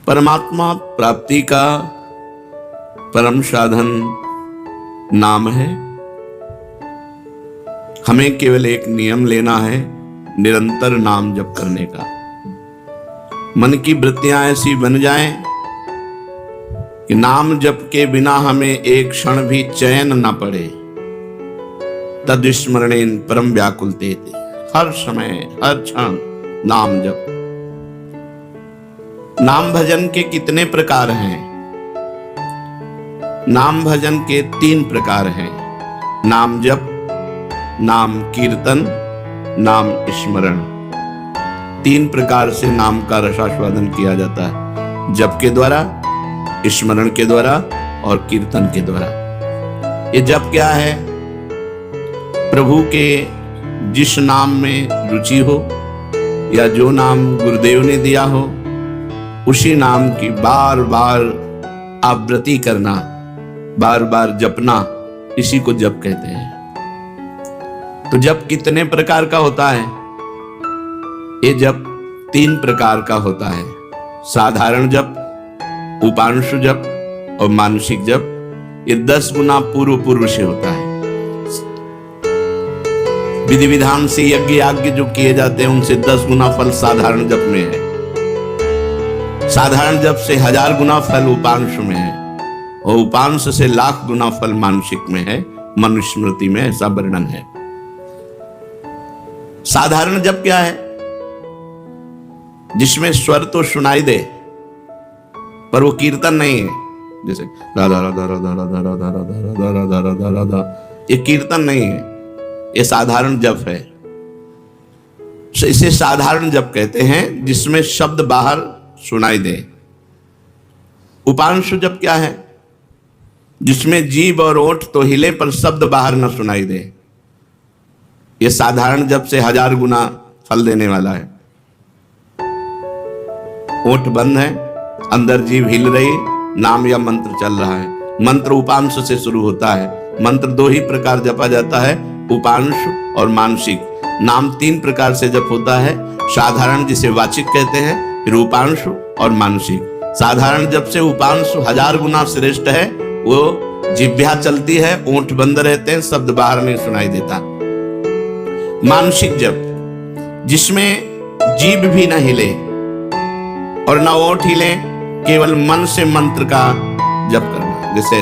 परमात्मा प्राप्ति का परम साधन नाम है। हमें केवल एक नियम लेना है, निरंतर नाम जप करने का। मन की वृत्तियां ऐसी बन जाएं कि नाम जप के बिना हमें एक क्षण भी चैन न पड़े। तद्स्मरणेन परम व्याकुलते, हर समय हर क्षण नाम जप। नाम भजन के कितने प्रकार हैं? नाम भजन के 3 प्रकार हैं, नाम जप, नाम कीर्तन, नाम स्मरण। 3 प्रकार से नाम का रसास्वादन किया जाता है, जप के द्वारा, स्मरण के द्वारा और कीर्तन के द्वारा। ये जप क्या है? प्रभु के जिस नाम में रुचि हो या जो नाम गुरुदेव ने दिया हो, उसी नाम की बार बार आवृत्ति करना, बार बार जपना, इसी को जप कहते हैं। तो जप कितने प्रकार का होता है? ये जप 3 प्रकार का होता है, साधारण जप, उपांशु जप और मानसिक जप। ये 10 गुना पूर्व से होता है। विधि विधान से यज्ञ याज्ञ जो किए जाते हैं, उनसे 10 गुना फल साधारण जप में है। साधारण जप से 1000 गुना फल उपांश में है और उपांश से लाख गुना फल मानसिक में है। मनुस्मृति में ऐसा वर्णन है। साधारण जप क्या है? जिसमें स्वर तो सुनाई दे पर वो कीर्तन नहीं है। जैसे राधा राधा राधा राधा राधा राधा राधा राधा राधा, ये कीर्तन नहीं है, ये साधारण जप है। इसे साधारण जप कहते हैं, जिसमें शब्द बाहर सुनाई दे। उपांशु जप क्या है? जिसमें जीभ और ओठ तो हिले पर शब्द बाहर न सुनाई दे। यह साधारण जप से 1000 गुना फल देने वाला है। ओठ बंद है, अंदर जीभ हिल रही, नाम या मंत्र चल रहा है। मंत्र उपांश से शुरू होता है। मंत्र 2 ही प्रकार जपा जाता है, उपांश और मानसिक। नाम 3 प्रकार से जप होता है, साधारण जिसे वाचिक कहते हैं, फिर उपांशु और मानसिक। साधारण जप से उपांशु 1000 गुना श्रेष्ठ है। वो जिह्वा चलती है, ओंठ बंद रहते हैं, शब्द बाहर नहीं सुनाई देता। मानसिक जप, जिसमें जीभ भी न हिले और न ओंठ हिले, केवल मन से मंत्र का जप करना। जैसे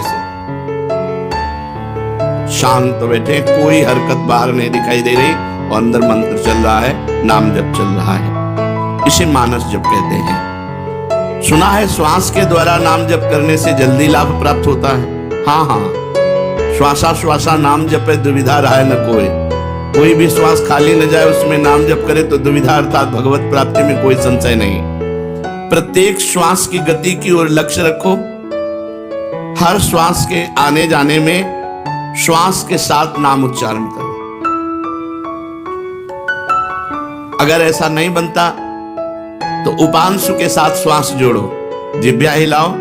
शांत बैठे, कोई हरकत बाहर नहीं दिखाई दे रही और अंदर मंत्र चल रहा है, नाम जप चल रहा है। इसे मानस जप कहते हैं। सुना है श्वास के द्वारा नाम जप करने से जल्दी लाभ प्राप्त होता है। हाँ, श्वासा श्वासा नाम जपे, दुविधा रहे न कोई भी श्वास खाली न जाए, उसमें नाम जप करे तो दुविधा अर्थात भगवत प्राप्ति में कोई संशय नहीं। प्रत्येक श्वास की गति की ओर लक्ष्य रखो। हर श्वास के आने जाने में श्वास के साथ नाम उच्चारण करो। अगर ऐसा नहीं बनता तो उपांशु के साथ श्वास जोड़ो, जिह्वा हिलाओ,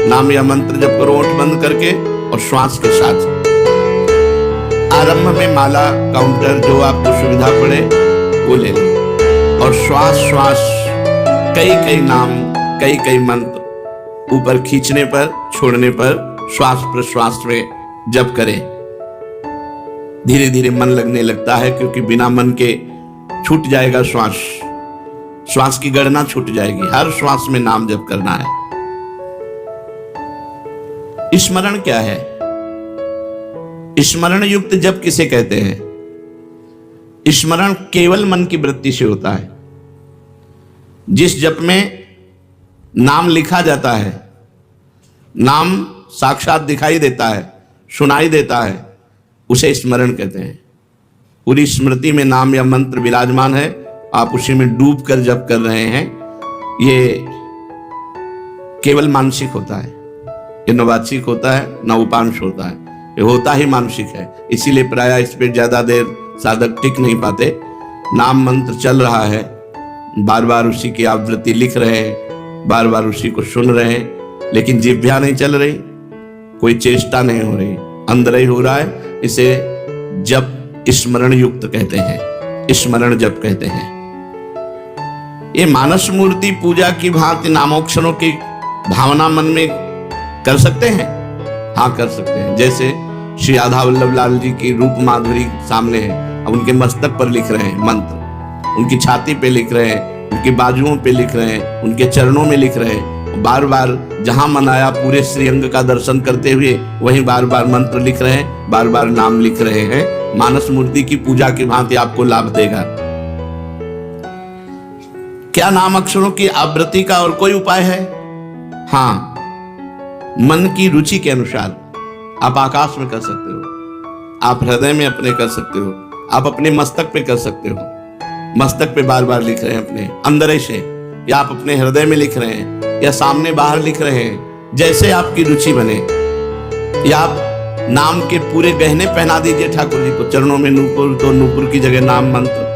नाम या मंत्र जप करो ओंठ बंद करके और श्वास के साथ। आरंभ में माला काउंटर जो आपको सुविधा पड़े वो ले लो और श्वास श्वास कई नाम कई मंत्र ऊपर खींचने पर छोड़ने पर श्वास प्रश्वास में जप करें। धीरे धीरे मन लगने लगता है, क्योंकि बिना मन के छूट जाएगा श्वास की गणना छूट जाएगी। हर श्वास में नाम जप करना है। स्मरण क्या है? स्मरण युक्त जप किसे कहते हैं? स्मरण केवल मन की वृत्ति से होता है। जिस जप में नाम लिखा जाता है, नाम साक्षात दिखाई देता है, सुनाई देता है, उसे स्मरण कहते हैं। पूरी स्मृति में नाम या मंत्र विराजमान है, आप उसी में डूब कर जप कर रहे हैं। ये केवल मानसिक होता है, ये न वाचिक होता है न उपांश होता है, ये होता ही मानसिक है। इसीलिए प्रायः इस पर ज्यादा देर साधक टिक नहीं पाते। नाम मंत्र चल रहा है, बार बार उसी की आवृत्ति लिख रहे हैं, बार बार उसी को सुन रहे हैं, लेकिन जिह्वा नहीं चल रही, कोई चेष्टा नहीं हो रही, अंदर ही हो रहा है। इसे जप स्मरण युक्त कहते हैं, स्मरण जप कहते हैं। ये मानस मूर्ति पूजा की भांति नामोक्षरों की भावना मन में कर सकते हैं? हाँ, कर सकते हैं। जैसे श्री राधा वल्लभ लाल जी की रूप माधुरी सामने है, अब उनके मस्तक पर लिख रहे हैं मंत्र, उनकी छाती पे लिख रहे हैं, उनकी बाजुओं पे लिख रहे हैं, उनके चरणों में लिख रहे हैं। बार बार जहां मन आया पूरे श्रीअंग का दर्शन करते हुए वहीं बार बार मंत्र लिख रहे हैं, बार बार नाम लिख रहे हैं। मानस मूर्ति की पूजा की भांति आपको लाभ देगा। क्या नाम अक्षरों की आवृत्ति का और कोई उपाय है? हाँ, मन की रुचि के अनुसार आप आकाश में कर सकते हो, आप हृदय में अपने कर सकते हो, आप अपने मस्तक पे कर सकते हो। मस्तक पे बार बार लिख रहे हैं अपने अंदर से, या आप अपने हृदय में लिख रहे हैं, या सामने बाहर लिख रहे हैं, जैसे आपकी रुचि बने। या आप नाम के पूरे गहने पहना दीजिए ठाकुर जी को। चरणों में नूपुर तो नूपुर की जगह नाम मंत्र,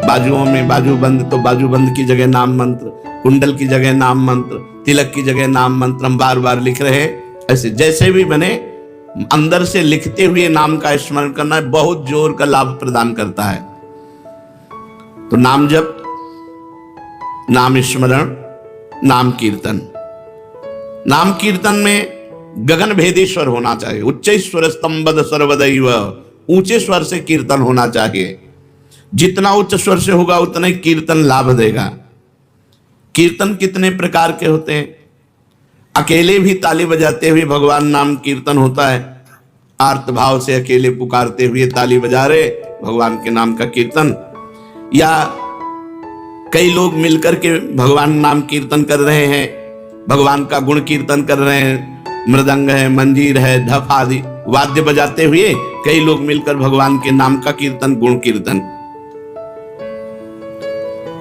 बाजुओं में बाजूबंद तो बाजूबंद की जगह नाम मंत्र, कुंडल की जगह नाम मंत्र, तिलक की जगह नाम मंत्र हम बार बार लिख रहे हैं। ऐसे जैसे भी बने, अंदर से लिखते हुए नाम का स्मरण करना बहुत जोर का लाभ प्रदान करता है। तो नाम जप, नाम स्मरण, नाम कीर्तन। नाम कीर्तन में गगन भेदी स्वर होना चाहिए। उच्च स्वर स्तंभद सर्वदैव, ऊंचे स्वर से कीर्तन होना चाहिए। जितना उच्च स्वर से होगा उतना ही कीर्तन लाभ देगा। कीर्तन कितने प्रकार के होते हैं? अकेले भी ताली बजाते हुए भगवान नाम कीर्तन होता है। आर्त भाव से अकेले पुकारते हुए ताली बजा रहे भगवान के नाम का कीर्तन, या कई लोग मिलकर के भगवान नाम कीर्तन कर रहे हैं, भगवान का गुण कीर्तन कर रहे हैं। मृदंग है, मंजीर है, ढप आदि वाद्य बजाते हुए कई लोग मिलकर भगवान के नाम का कीर्तन, गुण कीर्तन।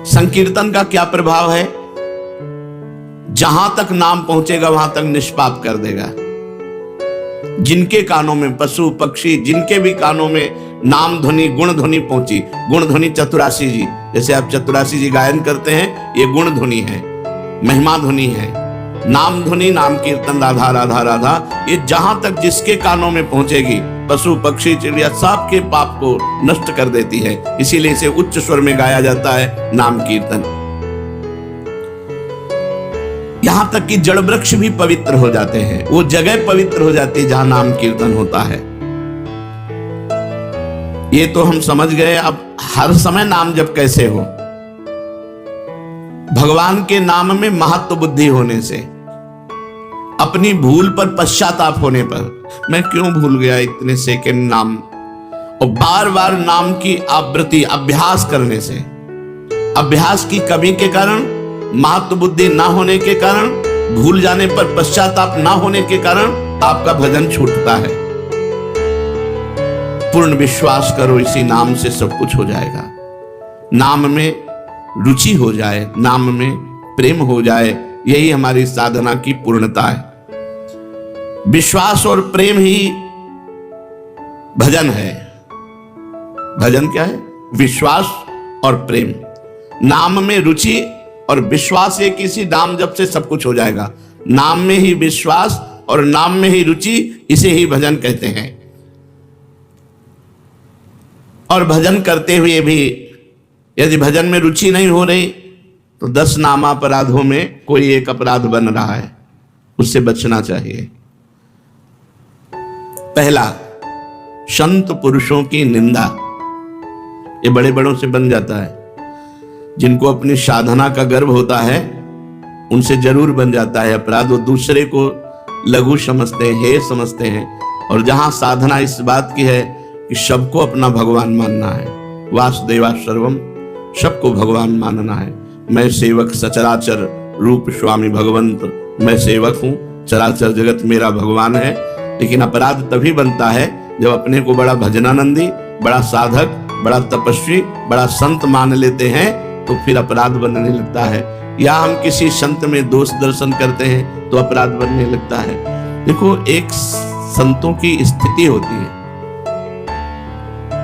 संकीर्तन का क्या प्रभाव है? जहां तक नाम पहुंचेगा वहां तक निष्पाप कर देगा। जिनके कानों में पशु पक्षी, जिनके भी कानों में नाम ध्वनि गुण ध्वनि पहुंची, गुण ध्वनि चतुरासी जी, जैसे आप चतुरासी जी गायन करते हैं, ये गुण ध्वनि है, महिमा ध्वनि है। नाम ध्वनि, नाम कीर्तन, राधा राधा राधा, ये जहां तक जिसके कानों में पहुंचेगी, पशु पक्षी चिड़िया सबके पाप को नष्ट कर देती है। इसीलिए इसे उच्च स्वर में गाया जाता है नाम कीर्तन। यहां तक कि जड़ वृक्ष भी पवित्र हो जाते हैं, वो जगह पवित्र हो जाती है जहां नाम कीर्तन होता है। ये तो हम समझ गए। अब हर समय नाम जप कैसे हो? भगवान के नाम में महत्व बुद्धि होने से, अपनी भूल पर पश्चाताप होने पर, मैं क्यों भूल गया इतने सेकंड नाम, और बार बार नाम की आवृत्ति अभ्यास करने से, अभ्यास की कमी के कारण, महत्व बुद्धि ना होने के कारण, भूल जाने पर पश्चाताप ना होने के कारण आपका भजन छूटता है। पूर्ण विश्वास करो, इसी नाम से सब कुछ हो जाएगा। नाम में रुचि हो जाए, नाम में प्रेम हो जाए, यही हमारी साधना की पूर्णता है। विश्वास और प्रेम ही भजन है। भजन क्या है? विश्वास और प्रेम। नाम में रुचि और विश्वास, एक इसी नाम जप से सब कुछ हो जाएगा। नाम में ही विश्वास और नाम में ही रुचि, इसे ही भजन कहते हैं। और भजन करते हुए भी यदि भजन में रुचि नहीं हो रही तो 10 नामापराधों में कोई एक अपराध बन रहा है, उससे बचना चाहिए। पहला, संत पुरुषों की निंदा। ये बड़े बड़ों से बन जाता है। जिनको अपनी साधना का गर्व होता है उनसे जरूर बन जाता है अपराध। वो दूसरे को लघु समझते हैं, हे समझते हैं। और जहां साधना इस बात की है कि सबको अपना भगवान मानना है, वासुदेवा सर्वम, सबको भगवान मानना है। मैं सेवक सचराचर रूप स्वामी भगवंत, मैं सेवक हूं, चराचर जगत मेरा भगवान है। लेकिन अपराध तभी बनता है जब अपने को बड़ा भजनानंदी, बड़ा साधक, बड़ा तपस्वी, बड़ा संत मान लेते हैं, तो फिर अपराध बनने लगता है। या हम किसी संत में दोष दर्शन करते हैं तो अपराध बनने लगता है। देखो, एक संतों की स्थिति होती है,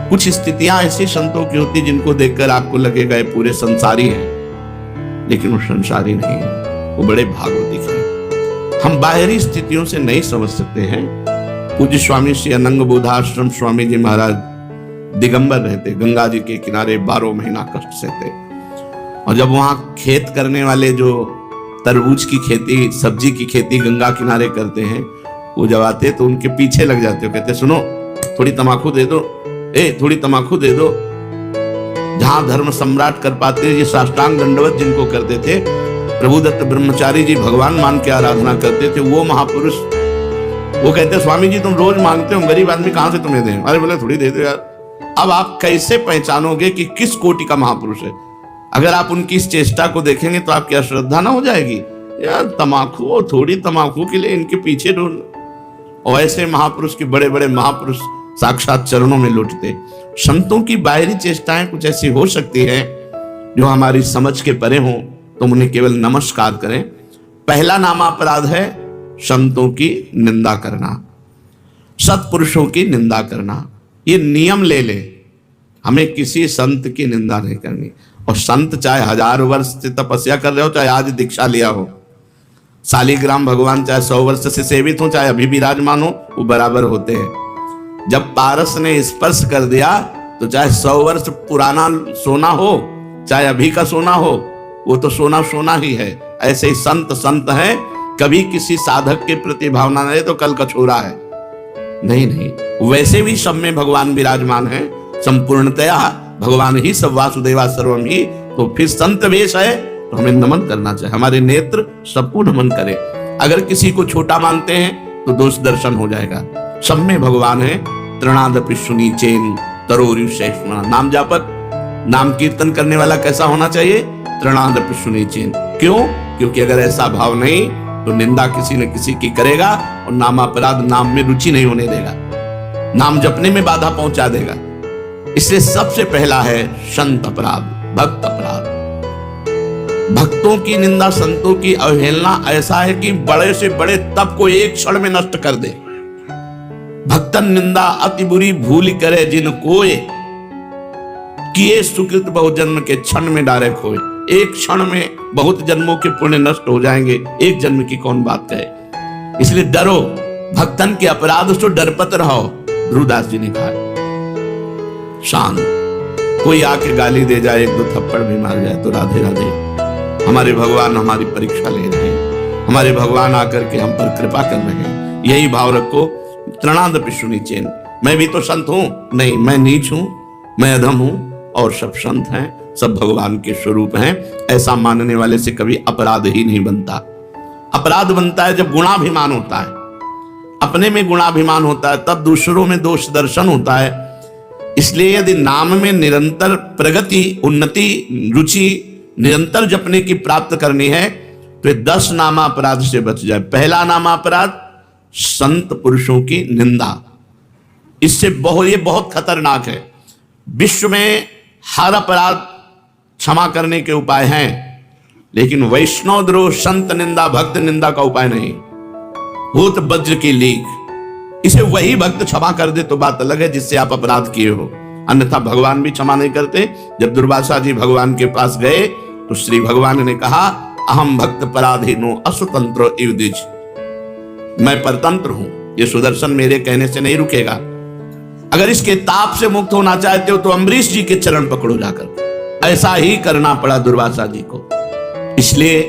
कुछ स्थितियां ऐसी संतों की होती जिनको देखकर आपको लगेगा ये पूरे संसारी हैं, लेकिन वो संसारी नहीं है, वो बड़े भागवतिक हैं। हम बाहरी स्थितियों से नहीं समझ सकते हैं। पूज्य स्वामी श्री अनंग बोधाश्रम स्वामी जी महाराज दिगंबर रहते, गंगा जी के किनारे 12 महीना कष्ट सहते। और जब वहां खेत करने वाले जो तरबूज की खेती, सब्जी की खेती गंगा किनारे करते हैं, वो जब आते तो उनके पीछे लग जाते हो, कहते सुनो थोड़ी तमाकू दे दो, थोड़ी तमाकू दे दो। जहां धर्म सम्राट कर पाते, ये साष्टांग दंडवत जिनको करते थे, प्रभुदत्त ब्रह्मचारी जी भगवान मान के आराधना करते थे, वो महापुरुष वो कहते स्वामी जी तुम रोज मांगते हो, गरीब आदमी कहां से तुम्हें दें? अरे बोले थोड़ी दे दो यार। अब आप कैसे पहचानोगे कि किस कोटि का महापुरुष है? अगर आप उनकी इस चेष्टा को देखेंगे तो आपकी अश्रद्धा ना हो जाएगी? यार तमाकू, थोड़ी तमाकू के लिए इनके पीछे ढूंढ। और ऐसे महापुरुष के बड़े बड़े महापुरुष साक्षात चरणों में लुटते। संतों की बाहरी चेष्टाएं कुछ ऐसी हो सकती है जो हमारी समझ के परे हो, तो उन्हें केवल नमस्कार करें। पहला नामा अपराध है संतों की निंदा करना, सत्पुरुषों की निंदा करना। ये नियम ले ले, हमें किसी संत की निंदा नहीं करनी। और संत चाहे 1000 वर्ष से तपस्या कर रहे हो, चाहे आज दीक्षा लिया हो, शालिग्राम भगवान चाहे 100 वर्ष से सेवित हो, चाहे अभी विराजमान हो, वो बराबर होते हैं। जब पारस ने स्पर्श कर दिया तो चाहे 100 वर्ष पुराना सोना हो, चाहे अभी का सोना हो, वो तो सोना सोना ही है। ऐसे ही संत संत है, कभी किसी साधक के प्रति भावना नहीं तो कल का छोरा है, नहीं। वैसे भी सब में भगवान विराजमान है, संपूर्णतया भगवान ही सब, वासुदेवा सर्वम ही। तो फिर संत वेश है तो हमें नमन करना चाहिए, हमारे नेत्र सबको नमन करें। अगर किसी को छोटा मानते हैं तो दोष दर्शन हो जाएगा। सब में भगवान है। तृणादपि सुनीचेन तरोरि शैष्मा। नाम जापक, नाम कीर्तन करने वाला कैसा होना चाहिए? तृणादपि सुनीचेन। क्यों? क्योंकि अगर ऐसा भाव नहीं तो निंदा किसी न किसी की करेगा और नामापराध, नाम में रुचि नहीं होने देगा, नाम जपने में बाधा पहुंचा देगा। इसलिए सबसे पहला है संत अपराध, भक्त अपराध। भक्तों की निंदा, संतों की अवहेलना ऐसा है कि बड़े से बड़े तप को एक क्षण में नष्ट कर दे। भक्तन निंदा अति बुरी भूल करे जिन कोय, किए सुकृत बहुजन्म के क्षण में डारे खोए। एक क्षण में बहुत जन्मों के पुण्य नष्ट हो जाएंगे, एक जन्म की कौन बात कहे। इसलिए डरो, भक्तन के अपराध से डरपत रहो। ध्रुवदास जी ने कहा शांत, कोई आके गाली दे जाए, 1-2 थप्पड़ भी मार जाए तो राधे राधे। हमारे भगवान हमारी परीक्षा ले रहे हैं, हमारे भगवान आकर के हम पर कृपा कर रहे हैं, यही भाव रखो। तृणादपि सुनीचेन। मैं भी तो संत हूं? नहीं, मैं नीच हूं, मैं अधम हूं, और सब संत हैं, सब भगवान के स्वरूप हैं। ऐसा मानने वाले से कभी अपराध ही नहीं बनता। अपराध बनता है जब गुणाभिमान होता है, अपने में गुणाभिमान होता है, तब दूसरों में दोष दर्शन होता है। इसलिए यदि नाम में निरंतर प्रगति, उन्नति, रुचि निरंतर जपने की प्राप्त करनी है तो 10 नामा अपराध से बच जाए। पहला नामा अपराध संत पुरुषों की निंदा। इससे ये बहुत खतरनाक है। विश्व में हर अपराध क्षमा करने के उपाय हैं, लेकिन वैष्णव द्रोह, संत निंदा, भक्त निंदा का उपाय नहीं। भूत वज्र की लीक, इसे वही भक्त क्षमा कर दे तो बात अलग है जिससे आप अपराध किए हो, अन्यथा भगवान भी क्षमा नहीं करते। जब दुर्वासा जी भगवान के पास गए तो श्री भगवान ने कहा अहम भक्त पराधीनो असुतंत्रो इव द्विज। मैं परतंत्र हूं, ये सुदर्शन मेरे कहने से नहीं रुकेगा। अगर इसके ताप से मुक्त होना चाहते हो तो अम्बरीश जी के चरण पकड़ो जाकर। ऐसा ही करना पड़ा दुर्वासा जी को। इसलिए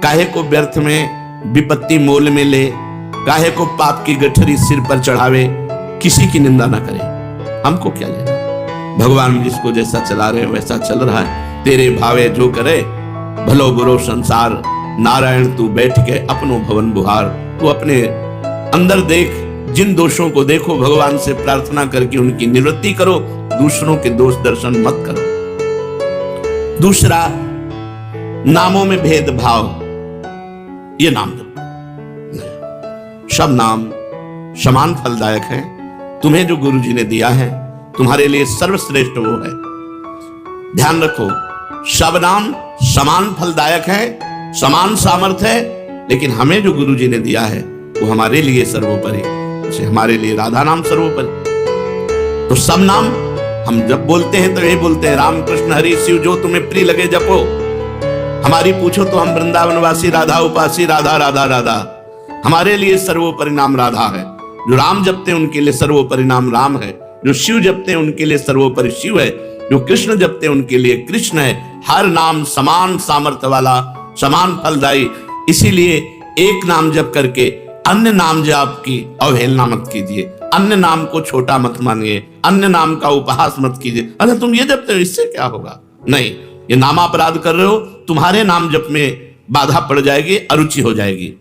काहे को व्यर्थ में विपत्ति मोल में ले, काहे को पाप की गठरी सिर पर चढ़ावे, किसी की निंदा ना करे। हमको क्या लेना? भगवान जिसको जैसा चला रहे वैसा चल रहा है। तेरे भावे जो करे भलो बुरो संसार, नारायण तू बैठ के अपनो भवन बुहार। तू अपने अंदर देख, जिन दोषों को देखो, भगवान से प्रार्थना करके उनकी निवृत्ति करो, दूसरों के दोष दर्शन मत करो। दूसरा, नामों में भेदभाव, ये नाम दो। सब नाम समान फलदायक हैं। तुम्हें जो गुरु जी ने दिया है तुम्हारे लिए सर्वश्रेष्ठ वो है। ध्यान रखो, सब नाम समान फलदायक है, समान सामर्थ्य है, लेकिन हमें जो गुरु जी ने दिया है वो हमारे लिए सर्वोपरि। जैसे हमारे लिए राधा नाम सर्वोपरि। तो सब नाम हम जब बोलते हैं तो यही बोलते हैं राम कृष्ण हरि शिव जो तुम्हें प्रिय लगे जपो। हमारी पूछो तो हम वृंदावनवासी राधा उपासी, राधा राधा राधा। हमारे लिए सर्वोपरि नाम राधा है। जो राम जपते हैं उनके लिए सर्वोपरि नाम राम है। जो शिव जपते हैं उनके लिए सर्वोपरि शिव है। जो कृष्ण जपते हैं उनके लिए कृष्ण है। हर नाम समान सामर्थ्य वाला, समान फलदायी। इसीलिए एक नाम जप करके अन्य नाम जाप की अवहेलना मत कीजिए, अन्य नाम को छोटा मत मानिए, अन्य नाम का उपहास मत कीजिए। अरे तुम ये जपते हो, इससे क्या होगा? नहीं, ये नामापराध कर रहे हो, तुम्हारे नाम जप में बाधा पड़ जाएगी, अरुचि हो जाएगी।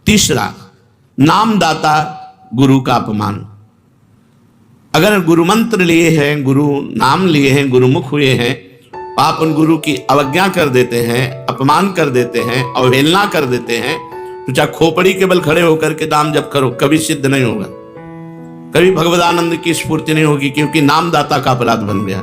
तीसरा, नामदाता गुरु का अपमान। अगर गुरु मंत्र लिए हैं, गुरु नाम लिए हैं, गुरुमुख हुए हैं, आप उन गुरु की अवज्ञा कर देते हैं, अपमान कर देते हैं, अवहेलना कर देते हैं, तो चाहे खोपड़ी के बल खड़े होकर के नाम जप करो, कभी सिद्ध नहीं होगा, कभी भगवदानंद की स्फूर्ति नहीं होगी, क्योंकि नामदाता का अपराध बन गया।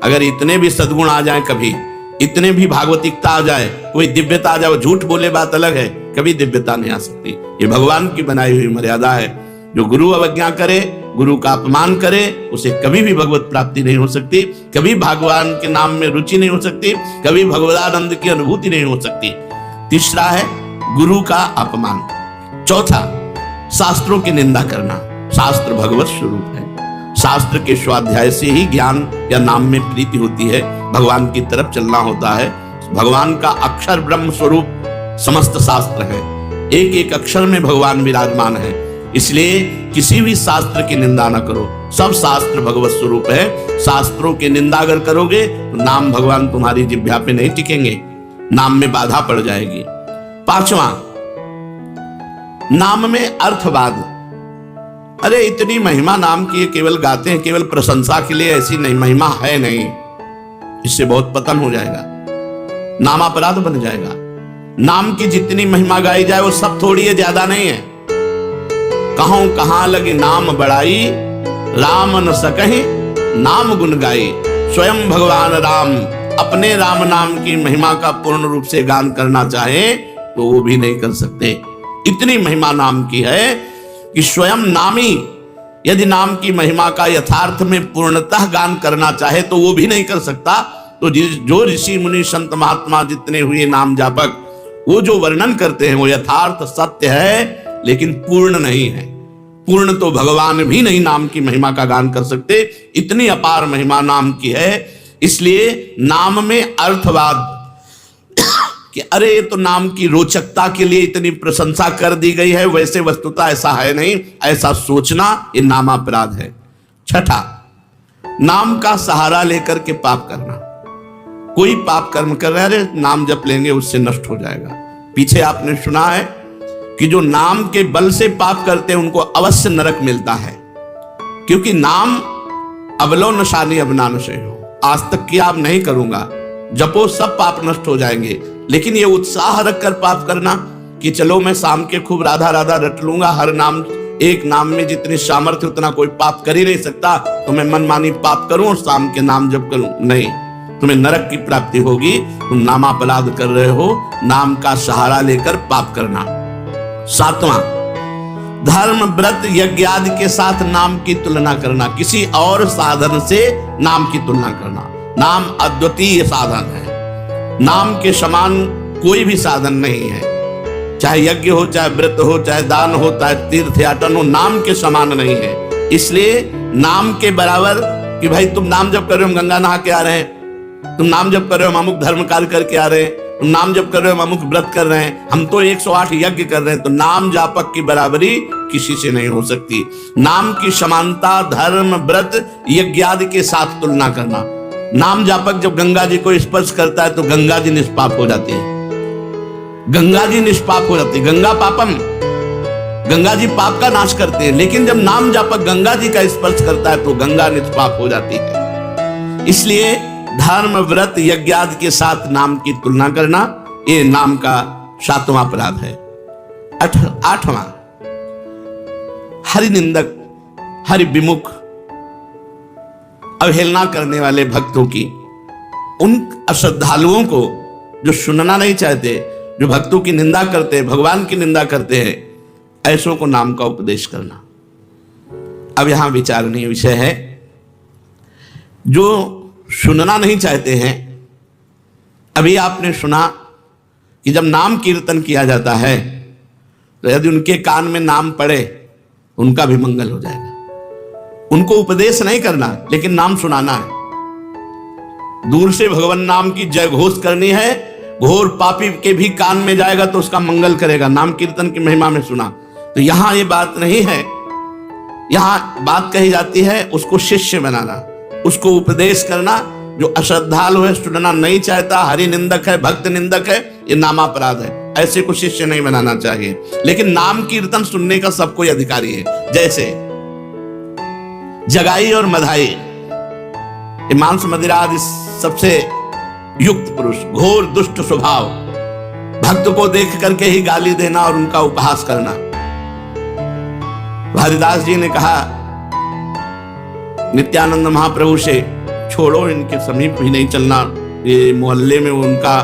अगर इतने भी सद्गुण आ जाए, कभी इतने भी भागवतिकता आ जाए, कोई दिव्यता आ जाए, वो झूठ बोले बात अलग है, कभी दिव्यता नहीं आ सकती। ये भगवान की बनाई हुई मर्यादा है। जो गुरु अवज्ञा करे, गुरु का अपमान करे, उसे कभी भी भगवत प्राप्ति नहीं हो सकती, कभी भगवान के नाम में रुचि नहीं हो सकती, कभी भगवदानंद की अनुभूति नहीं हो सकती। तीसरा है गुरु का अपमान। चौथा, शास्त्रों की निंदा करना। शास्त्र भगवत स्वरूप है, शास्त्र के स्वाध्याय से ही ज्ञान या नाम में प्रीति होती है, भगवान की तरफ चलना होता है। भगवान का अक्षर ब्रह्म स्वरूप समस्त शास्त्र है, एक एक अक्षर में भगवान विराजमान है। इसलिए किसी भी शास्त्र की निंदा न करो, सब शास्त्र भगवत स्वरूप है। शास्त्रों की निंदा अगर करोगे तो नाम भगवान तुम्हारी जिह्वा पे नहीं टिकेंगे, नाम में बाधा पड़ जाएगी। पांचवा, नाम में अर्थवाद। अरे इतनी महिमा नाम की, केवल गाते हैं, केवल प्रशंसा के लिए, ऐसी नहीं महिमा है नहीं, इससे बहुत पतन हो जाएगा, नामापराध बन जाएगा। नाम की जितनी महिमा गाई जाए वो सब थोड़ी है, ज्यादा नहीं है। कहूं कहां लगी नाम बड़ाई, राम न सकहि नाम गुण गाई। स्वयं भगवान राम अपने राम नाम की महिमा का पूर्ण रूप से गान करना चाहे तो वो भी नहीं कर सकते। इतनी महिमा नाम की है कि स्वयं नामी यदि नाम की महिमा का यथार्थ में पूर्णतः गान करना चाहे तो वो भी नहीं कर सकता। तो जो ऋषि मुनि संत महात्मा जितने हुए नाम जापक, वो जो वर्णन करते हैं वो यथार्थ सत्य है, लेकिन पूर्ण नहीं है। पूर्ण तो भगवान भी नहीं नाम की महिमा का गान कर सकते, इतनी अपार महिमा नाम की है। इसलिए नाम में अर्थवाद कि अरे ये तो नाम की रोचकता के लिए इतनी प्रशंसा कर दी गई है, वैसे वस्तुतः ऐसा है नहीं, ऐसा सोचना ये नामापराध है। छठा, नाम का सहारा लेकर के पाप करना। कोई पाप कर्म कर रहा है, अरे नाम जप लेंगे उससे नष्ट हो जाएगा। पीछे आपने सुना है कि जो नाम के बल से पाप करते हैं उनको अवश्य नरक मिलता है, क्योंकि नाम अबलो नशानी अबना नशे हो, आज तक किया अब नहीं करूंगा, जपो सब पाप नष्ट हो जाएंगे। लेकिन ये उत्साह रखकर पाप करना कि चलो मैं शाम के खूब राधा राधा रट लूंगा, हर नाम, एक नाम में जितनी सामर्थ्य उतना कोई पाप कर ही नहीं सकता, तो मैं मनमानी पाप करूं और शाम के नाम जप करूं, नहीं, तुम्हें नरक की प्राप्ति होगी। तुम नामापराध कर रहे हो, नाम का सहारा लेकर पाप करना। सातवां, धर्म व्रत यज्ञ आदि के साथ नाम की तुलना करना, किसी और साधन से नाम की तुलना करना। नाम अद्वितीय साधन है, नाम के समान कोई भी साधन नहीं है, चाहे यज्ञ हो, चाहे व्रत हो, चाहे दान हो, चाहे तीर्थ याटन हो, नाम के समान नहीं है। इसलिए नाम के बराबर कि भाई तुम नाम जप कर रहे हो, हम गंगा नहा के आ रहे हैं, तुम नाम जप कर रहे हो, हम अमुक धर्म कार्य करके आ रहे हैं, तुम नाम जप कर रहे हो, हम अमुक व्रत कर रहे हैं, हम तो 108 यज्ञ कर रहे हैं, तो नाम जापक की बराबरी किसी से नहीं हो सकती। नाम की समानता धर्म व्रत यज्ञ आदि के साथ तुलना करना। नाम जापक जब गंगा जी को स्पर्श करता है तो गंगा जी निष्पाप हो जाती है, गंगा जी निष्पाप हो जाती है। गंगा पापम, गंगा जी पाप का नाश करते हैं, लेकिन जब नाम जापक गंगा जी का स्पर्श करता है तो गंगा निष्पाप हो जाती है। इसलिए धर्म व्रत यज्ञ आदि के साथ नाम की तुलना करना, ये नाम का सातवां अपराध है। आठवां, हरि निंदक, हरि विमुख, अवहेलना करने वाले भक्तों की, उन अश्रद्धालुओं को जो सुनना नहीं चाहते, जो भक्तों की निंदा करते हैं, भगवान की निंदा करते हैं, ऐसों को नाम का उपदेश करना। अब यहां विचारणीय विषय है, जो सुनना नहीं चाहते हैं, अभी आपने सुना कि जब नाम कीर्तन किया जाता है तो यदि उनके कान में नाम पड़े उनका भी मंगल हो जाएगा। उनको उपदेश नहीं करना, लेकिन नाम सुनाना है। दूर से भगवान नाम की जय घोष करनी है घोर पापी के भी कान में जाएगा तो उसका मंगल करेगा। नाम कीर्तन की महिमा में सुना। तो यहां ये बात नहीं है, यहां बात कही जाती है उसको शिष्य बनाना, उसको उपदेश करना। जो अश्रद्धालु है, सुनना नहीं चाहता, हरि निंदक है, भक्त निंदक है, ये नामापराध है। ऐसे को शिष्य नहीं बनाना चाहिए। लेकिन नाम कीर्तन सुनने का सब कोई अधिकारी है। जैसे जगाई और मधाई, मांस मदिरा आदि सबसे युक्त पुरुष, घोर दुष्ट स्वभाव, भक्त को देख करके ही गाली देना और उनका उपहास करना। हरिदास जी ने कहा नित्यानंद महाप्रभु से, छोड़ो, इनके समीप भी नहीं चलना। ये मोहल्ले में उनका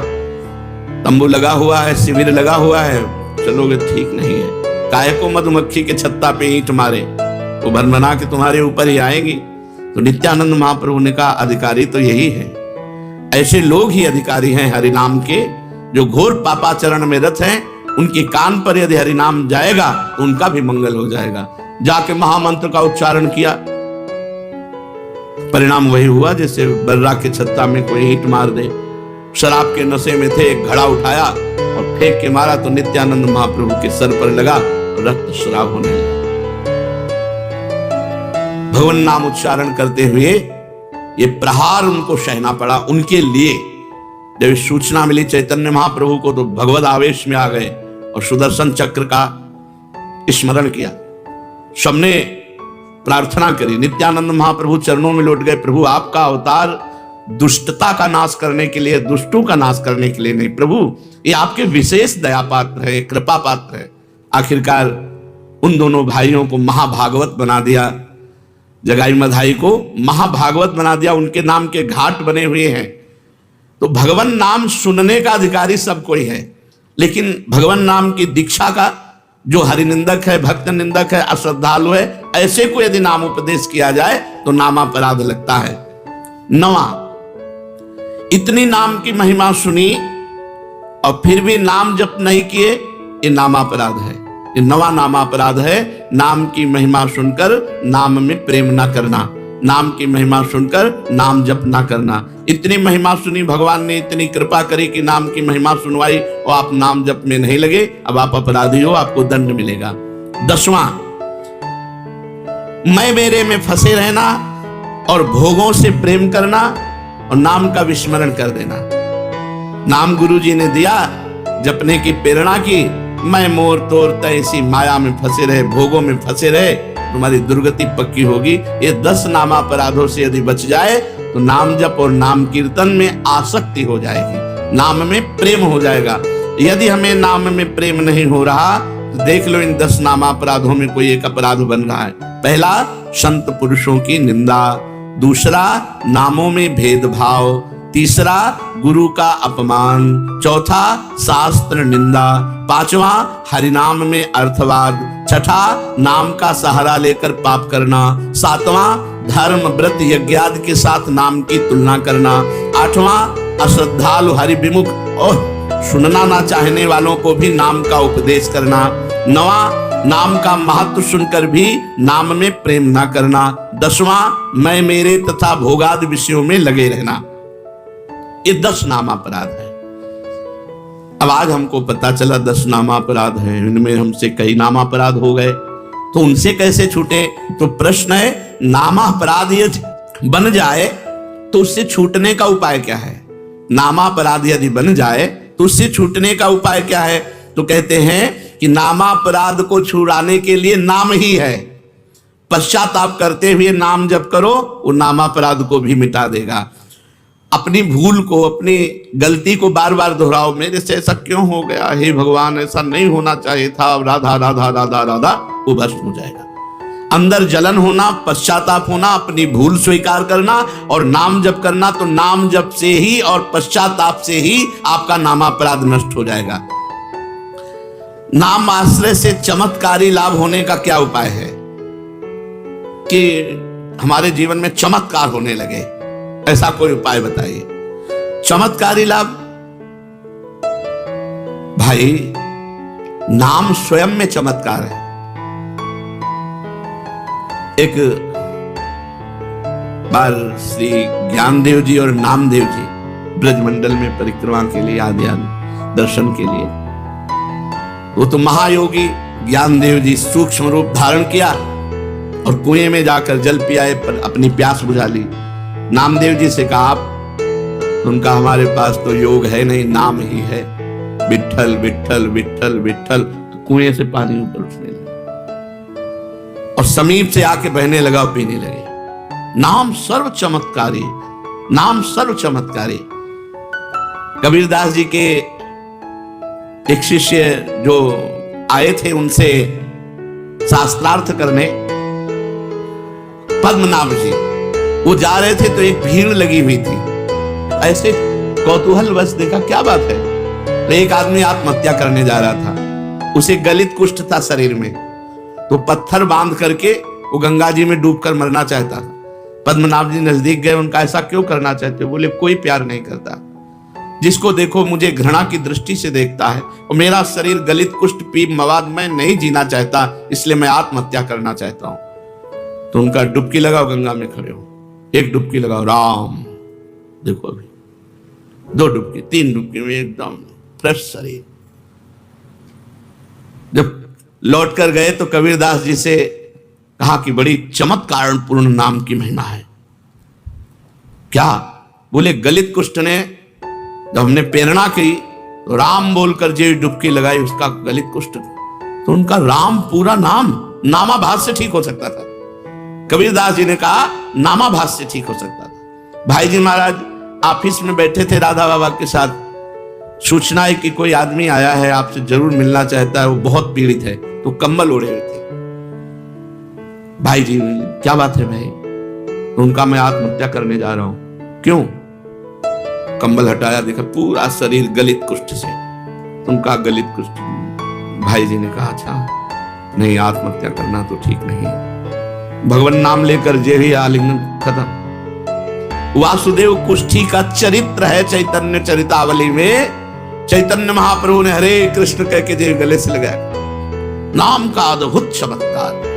तंबू लगा हुआ है, शिविर लगा हुआ है, चलोगे ठीक नहीं है। काहे को मधुमक्खी के छत्ता पे ईंट मारे, वो भरमना के तुम्हारे ऊपर ही आएंगी। तो नित्यानंद महाप्रभु ने कहा अधिकारी तो यही है, ऐसे लोग ही अधिकारी हैं हरिनाम के, जो घोर पापाचरण में रत हैं। उनके कान पर यदि हरिनाम जाएगा तो उनका भी मंगल हो जाएगा। जाके महामंत्र का उच्चारण किया, परिणाम वही हुआ जैसे बर्रा के छत्ता में कोई ईंट मार दे। शराब के नशे में थे, एक घड़ा उठाया और फेंक के मारा तो नित्यानंद महाप्रभु के सर पर लगा, रक्त श्राव होने लगा। भगवान नाम उच्चारण करते हुए ये प्रहार उनको सहना पड़ा। उनके लिए जब सूचना मिली चैतन्य महाप्रभु को तो भगवत आवेश में आ गए और सुदर्शन चक्र का स्मरण किया। सबने प्रार्थना करी, नित्यानंद महाप्रभु चरणों में लौट गए। प्रभु आपका अवतार दुष्टता का नाश करने के लिए, दुष्टों का नाश करने के लिए नहीं, प्रभु ये आपके विशेष दया पात्र है, कृपा पात्र है। आखिरकार उन दोनों भाइयों को महाभागवत बना दिया, जगाई मधाई को महाभागवत बना दिया। उनके नाम के घाट बने हुए हैं। तो भगवान नाम सुनने का अधिकारी सब कोई है, लेकिन भगवान नाम की दीक्षा का जो हरिनिंदक है, भक्त निंदक है, अश्रद्धालु है, ऐसे को यदि नाम उपदेश किया जाए तो नामापराध लगता है। 9वां, इतनी नाम की महिमा सुनी और फिर भी नाम जप नहीं किए, ये नामापराध है। ये 9वां नामापराध है। नाम की महिमा सुनकर नाम में प्रेम ना करना, नाम की महिमा सुनकर नाम जप ना करना। इतनी महिमा सुनी, भगवान ने इतनी कृपा करी कि नाम की महिमा सुनवाई और आप नाम जप में नहीं लगे, अब आप अपराधी हो, आपको दंड मिलेगा। 10वां, मैं मेरे में फंसे रहना और भोगों से प्रेम करना और नाम का विस्मरण कर देना। नाम गुरु जी ने दिया, जपने की प्रेरणा की, मैं मोर तोर तैसी माया में फंसे रहे, भोगों में फंसे रहे, तुम्हारी दुर्गति पक्की होगी। ये 10 नामापराधों से यदि बच जाए तो नाम जप और नाम कीर्तन में आसक्ति हो जाएगी, नाम में प्रेम हो जाएगा। यदि हमें नाम में प्रेम नहीं हो रहा तो देख लो इन 10 नामापराधों में कोई एक अपराध बन रहा है। पहला, संत पुरुषों की निंदा। दूसरा, नामों में भेदभाव। तीसरा, गुरु का अपमान। चौथा, शास्त्र निंदा। 5वां, हरिनाम में अर्थवाद। छठा, नाम का सहारा लेकर पाप करना। 7वां, धर्म व्रत यज्ञादि के साथ नाम की तुलना करना। 8वां, अश्रद्धालु हरि विमुख और सुनना ना चाहने वालों को भी नाम का उपदेश करना। 9वां, नाम का महत्व सुनकर भी नाम में प्रेम ना करना। 10वां, मैं मेरे तथा भोगादि विषयों में लगे रहना। ये 10 नामापराध है। अब आज हमको पता चला 10 नामापराध हैं, इनमें हमसे कई नामापराध हो गए, तो उनसे कैसे छूटे? तो प्रश्न है, नामापराध यदि बन जाए तो उससे छूटने का उपाय क्या है? नामापराध यदि बन जाए तो उससे छूटने का उपाय क्या है? तो कहते हैं कि नामापराध को छुड़ाने के लिए नाम ही है। पश्चाताप करते हुए नाम जप करो, वो नामापराध को भी मिटा देगा। अपनी भूल को, अपनी गलती को बार बार दोहराओ, मेरे से ऐसा क्यों हो गया, हे भगवान ऐसा नहीं होना चाहिए था, राधा राधा राधा राधा, वो भस्म हो जाएगा। अंदर जलन होना, पश्चाताप होना, अपनी भूल स्वीकार करना और नाम जप करना, तो नाम जप से ही और पश्चाताप से ही आपका नामापराध नष्ट हो जाएगा। नाम आश्रय से चमत्कारी लाभ होने का क्या उपाय है कि हमारे जीवन में चमत्कार होने लगे? ऐसा कोई उपाय बताइए। चमत्कारी लाभ, भाई नाम स्वयं में चमत्कार है। एक बार श्री ज्ञानदेव जी और नामदेव जी ब्रजमंडल में परिक्रमा के लिए, आदि दर्शन के लिए। वो तो महायोगी ज्ञानदेव जी सूक्ष्म रूप धारण किया और कुएं में जाकर जल पियाए, पर अपनी प्यास बुझा ली। नामदेव जी से कहा आप, उनका हमारे पास तो योग है नहीं, नाम ही है, विठ्ठल विठ्ठल विठ्ठल विठ्ठल। तो कुएं से पानी ऊपर उठने लगा और समीप से आके बहने लगा और पीने लगे। नाम सर्व चमत्कारी, नाम सर्व चमत्कारी। कबीरदास जी के एक शिष्य जो आए थे उनसे शास्त्रार्थ करने, पद्मनाभ जी, वो जा रहे थे तो एक भीड़ लगी हुई थी। ऐसे कौतूहल बस देखा क्या बात है, तो एक आदमी आत्महत्या करने जा रहा था। उसे गलित कुष्ठ था शरीर में, तो पत्थर बांध करके वो गंगा जी में डूबकर मरना चाहता था। पद्मनाभ जी नजदीक गए, उनका ऐसा क्यों करना चाहते हो? बोले कोई प्यार नहीं करता, जिसको देखो मुझे घृणा की दृष्टि से देखता है और मेरा शरीर गलित कुष्ठ पी मवाद में नहीं जीना चाहता, इसलिए मैं आत्महत्या करना चाहता हूं। तो उनका डुबकी लगाओ, गंगा में खड़े हो, एक डुबकी लगाओ, राम, देखो अभी 2 डुबकी 3 डुबकी में एकदम फ्रेश शरीर। जब लौट कर गए तो कबीरदास जी से कहा कि बड़ी चमत्कार पूर्ण नाम की महिमा है। क्या? बोले गलित कुष्ठ ने जब हमने प्रेरणा की तो राम बोलकर जो डुबकी लगाई उसका गलित कुष्ठ, तो उनका राम पूरा नाम नामाभास से ठीक हो सकता था। कबीरदास जी ने कहा नामाभास से ठीक हो सकता था। भाई जी महाराज ऑफिस में बैठे थे राधा बाबा के साथ, सूचना है कि कोई आदमी आया है, आपसे जरूर मिलना चाहता है, वो बहुत पीड़ित है, तो कंबल ओढ़े हुए थे। भाई जी क्या बात है भाई? तो उनका मैं आत्महत्या करने जा रहा हूं। क्यों? कंबल हटाया, देखा पूरा शरीर गलित कुष्ठ से, उनका गलित कुष्ठ। भाई जी ने कहा अच्छा नहीं, आत्महत्या करना तो ठीक नहीं है। भगवान नाम लेकर जे भी आलिंगन खत्म। वासुदेव कुष्ठी का चरित्र है चैतन्य चरितावली में। चैतन्य महाप्रभु ने हरे कृष्ण कह के जे गले से लगाया। नाम का अद्भुत चमत्कार।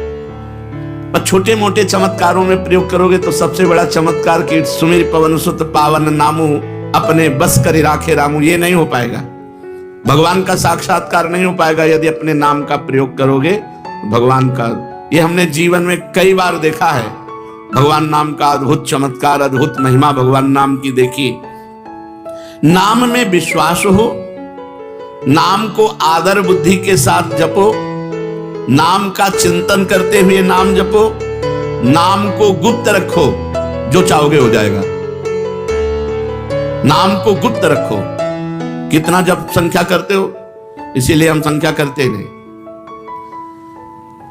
पर छोटे मोटे चमत्कारों में प्रयोग करोगे तो सबसे बड़ा चमत्कार की सुमिर पवन सुत पावन नामू अपने बस कर राखे रामू, ये नहीं हो पाएगा। भगवान का साक्षात्कार नहीं हो पाएगा यदि अपने नाम का प्रयोग करोगे। भगवान का ये हमने जीवन में कई बार देखा है। भगवान नाम का अद्भुत चमत्कार, अद्भुत महिमा भगवान नाम की देखी। नाम में विश्वास हो, नाम को आदर बुद्धि के साथ जपो, नाम का चिंतन करते हुए नाम जपो, नाम को गुप्त रखो, जो चाहोगे हो जाएगा। नाम को गुप्त रखो। कितना जप संख्या करते हो? इसीलिए हम संख्या करते नहीं।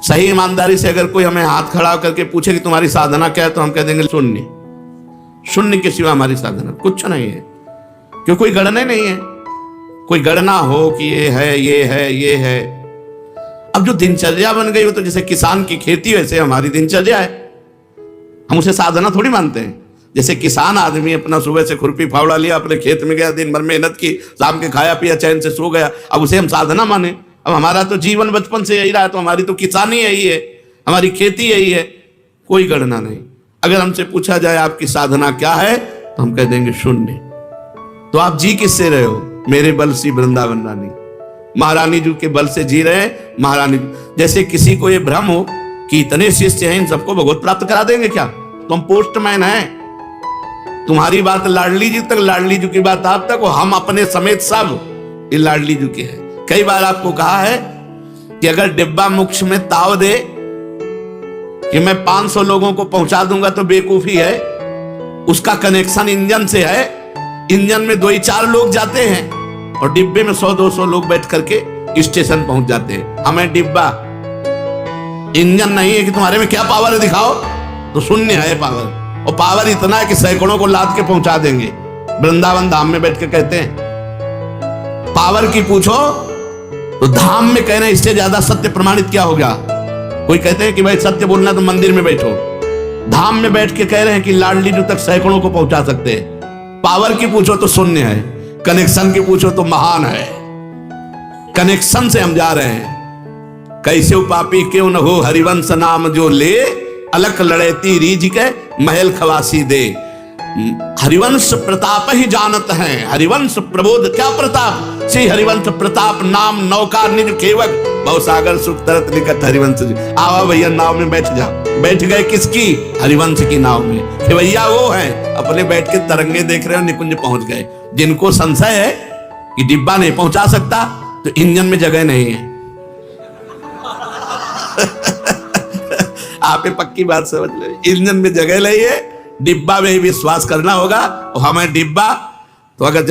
सही ईमानदारी से अगर कोई हमें हाथ खड़ा करके पूछे कि तुम्हारी साधना क्या है, तो हम कह देंगे शून्य। शून्य के सिवा हमारी साधना कुछ नहीं है, क्यों कोई गणना नहीं है। कोई गणना हो कि ये है ये है ये है। अब जो दिनचर्या बन गई हो, तो जैसे किसान की खेती वैसे हमारी दिनचर्या है। हम उसे साधना थोड़ी मानते हैं। जैसे किसान आदमी अपना सुबह से खुरपी फावड़ा लिया, अपने खेत में गया, दिन भर मेहनत की, शाम के खाया पिया, चैन से सो गया, अब उसे हम साधना माने? अब हमारा तो जीवन बचपन से यही रहा, तो हमारी तो किसानी यही है, हमारी खेती यही है, कोई गणना नहीं। अगर हमसे पूछा जाए आपकी साधना क्या है, तो हम कह देंगे शून्य। तो आप जी किससे रहे हो? मेरे बल सी वृंदावन रानी, महारानी जी के बल से जी रहे हैं। महारानी जैसे किसी को ये भ्रम हो कि इतने शिष्य हैं, इन सबको भगवत प्राप्त करा देंगे क्या? तुम पोस्टमैन हैं। तुम्हारी बात लाडली जी तक, लाडली जी की बात आप तक, हम अपने समेत सब ये लाडली जी के हैं। कई बार आपको कहा है कि अगर डिब्बा मोक्ष में ताव दे कि मैं 500 लोगों को पहुंचा दूंगा तो बेवकूफी है। उसका कनेक्शन इंजन से है। इंजन में 2-4 लोग जाते हैं और डिब्बे में 100-200 लोग बैठ करके स्टेशन पहुंच जाते हैं। हमें डिब्बा इंजन नहीं है कि तुम्हारे में क्या पावर है दिखाओ, तो शून्य है पावर। और पावर इतना है कि सैकड़ों को लाद के पहुंचा देंगे। वृंदावन धाम में बैठ के कहते हैं पावर की पूछो तो धाम में कहना इससे ज्यादा सत्य प्रमाणित क्या हो गया? कोई कहते हैं कि भाई सत्य बोलना तो मंदिर में बैठो, धाम में बैठ के कह रहे हैं कि लाडली जी तक सैकड़ों को पहुंचा सकते हैं। पावर की पूछो तो शून्य है, कनेक्शन की पूछो तो महान है। कनेक्शन से हम जा रहे हैं। कैसे पापी क्यों न हो हरिवंश नाम जो ले, अलख लड़ेती रीझ के महल खवासी दे। हरिवंश प्रताप ही जानत हैं। हरिवंश प्रबोध क्या प्रताप, श्री हरिवंश प्रताप नाम नौका निज केवल, भवसागर सुख तरत निकट हरिवंश जी। आओ भैया नाव में बैठ जा। बैठ गए किसकी? हरिवंश की नाव में। भैया वो है अपने बैठ के तरंगे देख रहे हो, निकुंज पहुंच गए। जिनको संशय है कि डिब्बा नहीं पहुंचा सकता, तो इंजन में जगह नहीं है। आप पक्की बात समझ लो, इंजन में जगह नहीं है, डिब्बा में ही विश्वास करना होगा। और हमें डिब्बा तो अगर